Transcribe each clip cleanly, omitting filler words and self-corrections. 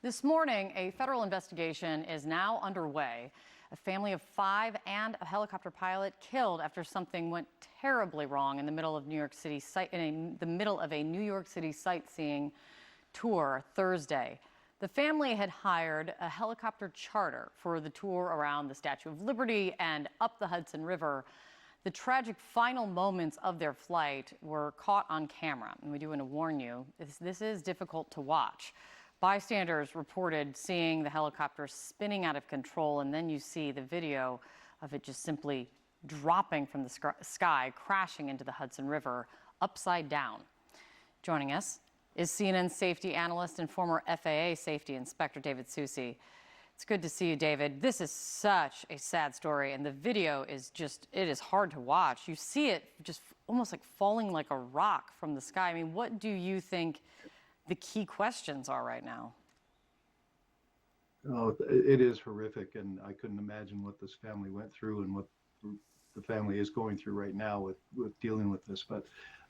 This morning, a federal investigation is now underway. A family of 5 and a helicopter pilot killed after something went terribly wrong in the middle of New York City the middle of a New York City sightseeing tour Thursday. The family had hired a helicopter charter for the tour around the Statue of Liberty and up the Hudson River. The tragic final moments of their flight were caught on camera, and we do want to warn you, this is difficult to watch. Bystanders reported seeing the helicopter spinning out of control, and then you see the video of it just simply dropping from the sky, crashing into the Hudson River upside down. Joining us is CNN safety analyst and former FAA safety inspector David Susi. It's good to see you, David. This is such a sad story, and the video is it is hard to watch. You see it just almost like falling like a rock from the sky. I mean, what do you think the key questions are right now? Oh, it is horrific, and I couldn't imagine what this family went through and what the family is going through right now with dealing with this. But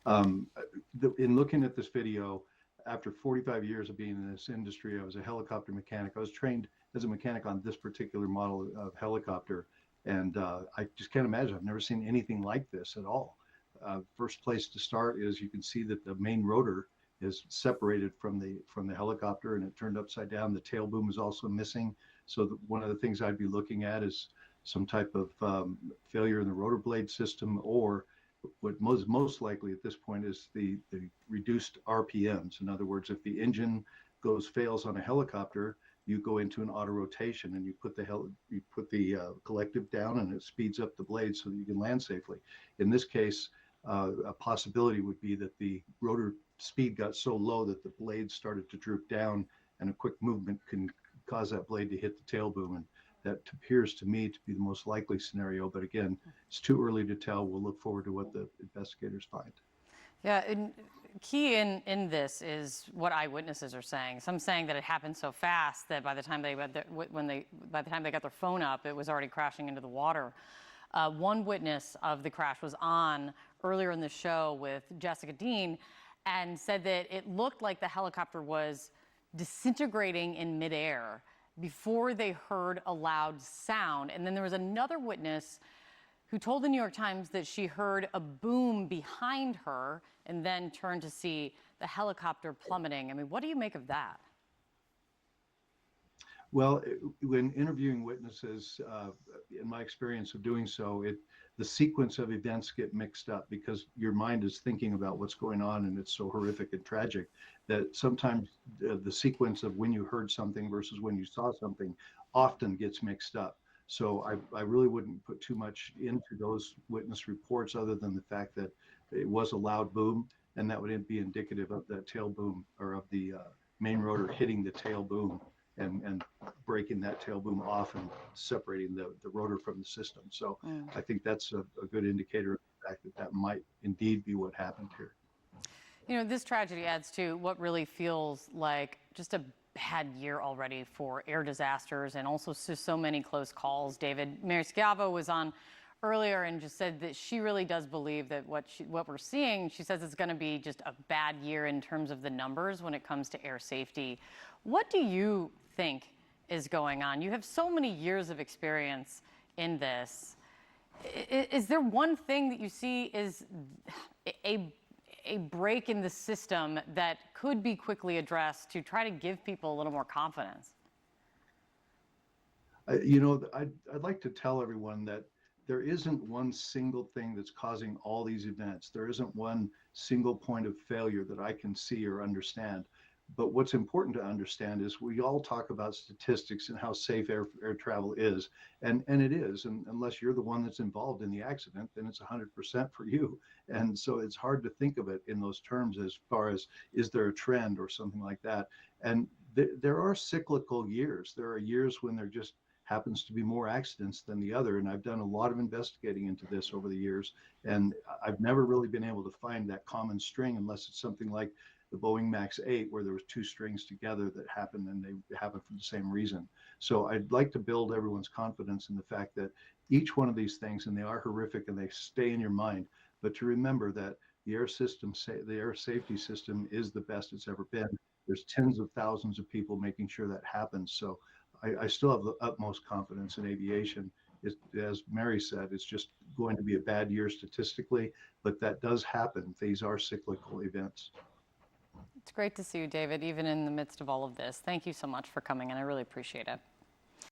in looking at this video, after 45 years of being in this industry, I was a helicopter mechanic. I was trained as a mechanic on this particular model of helicopter, and I just can't imagine. I've never seen anything like this at all. First place to start is you can see that the main rotor is separated from the helicopter, and it turned upside down. The tail boom is also missing. So one of the things I'd be looking at is some type of failure in the rotor blade system, or what most likely at this point is the reduced RPMs. In other words, if the engine fails on a helicopter, you go into an auto rotation and you put the collective down, and it speeds up the blade so that you can land safely. In this case, a possibility would be that the rotor speed got so low that the blade started to droop down, and a quick movement can cause that blade to hit the tail boom. And that appears to me to be the most likely scenario. But again, it's too early to tell. We'll look forward to what the investigators find. Yeah, and key in this is what eyewitnesses are saying. Some saying that it happened so fast that by the time they got their phone up, it was already crashing into the water. One witness of the crash was on earlier in the show with Jessica Dean and said that it looked like the helicopter was disintegrating in midair before they heard a loud sound. And then there was another witness who told the New York Times that she heard a boom behind her and then turned to see the helicopter plummeting. I mean, what do you make of that? Well, when interviewing witnesses, in my experience of doing so, the sequence of events get mixed up because your mind is thinking about what's going on, and it's so horrific and tragic that sometimes the sequence of when you heard something versus when you saw something often gets mixed up. So I really wouldn't put too much into those witness reports other than the fact that it was a loud boom, and that would be indicative of that tail boom, or of the main rotor hitting the tail boom and breaking that tail boom off and separating the rotor from the system. So I think that's a good indicator of the fact that might indeed be what happened here. You know, this tragedy adds to what really feels like just a bad year already for air disasters, and also so many close calls. David, Mary Schiavo was on earlier and just said that she really does believe that what we're seeing, she says it's going to be just a bad year in terms of the numbers when it comes to air safety. What do you think is going on? You have so many years of experience in this. Is there one thing that you see is a break in the system that could be quickly addressed to try to give people a little more confidence? I'd like to tell everyone that there isn't one single thing that's causing all these events. There isn't one single point of failure that I can see or understand. But what's important to understand is we all talk about statistics and how safe air travel is, and it is. And unless you're the one that's involved in the accident, then it's 100% for you. And so it's hard to think of it in those terms as far as, is there a trend or something like that? And there are cyclical years. There are years when there just happens to be more accidents than the other. And I've done a lot of investigating into this over the years, and I've never really been able to find that common string unless it's something like the Boeing Max 8, where there was two strings together that happened, and they happened for the same reason. So I'd like to build everyone's confidence in the fact that each one of these things, and they are horrific and they stay in your mind, but to remember that the air safety system is the best it's ever been. There's tens of thousands of people making sure that happens. So I still have the utmost confidence in aviation. As Mary said, it's just going to be a bad year statistically, but that does happen. These are cyclical events. It's great to see you, David, even in the midst of all of this. Thank you so much for coming, and I really appreciate it.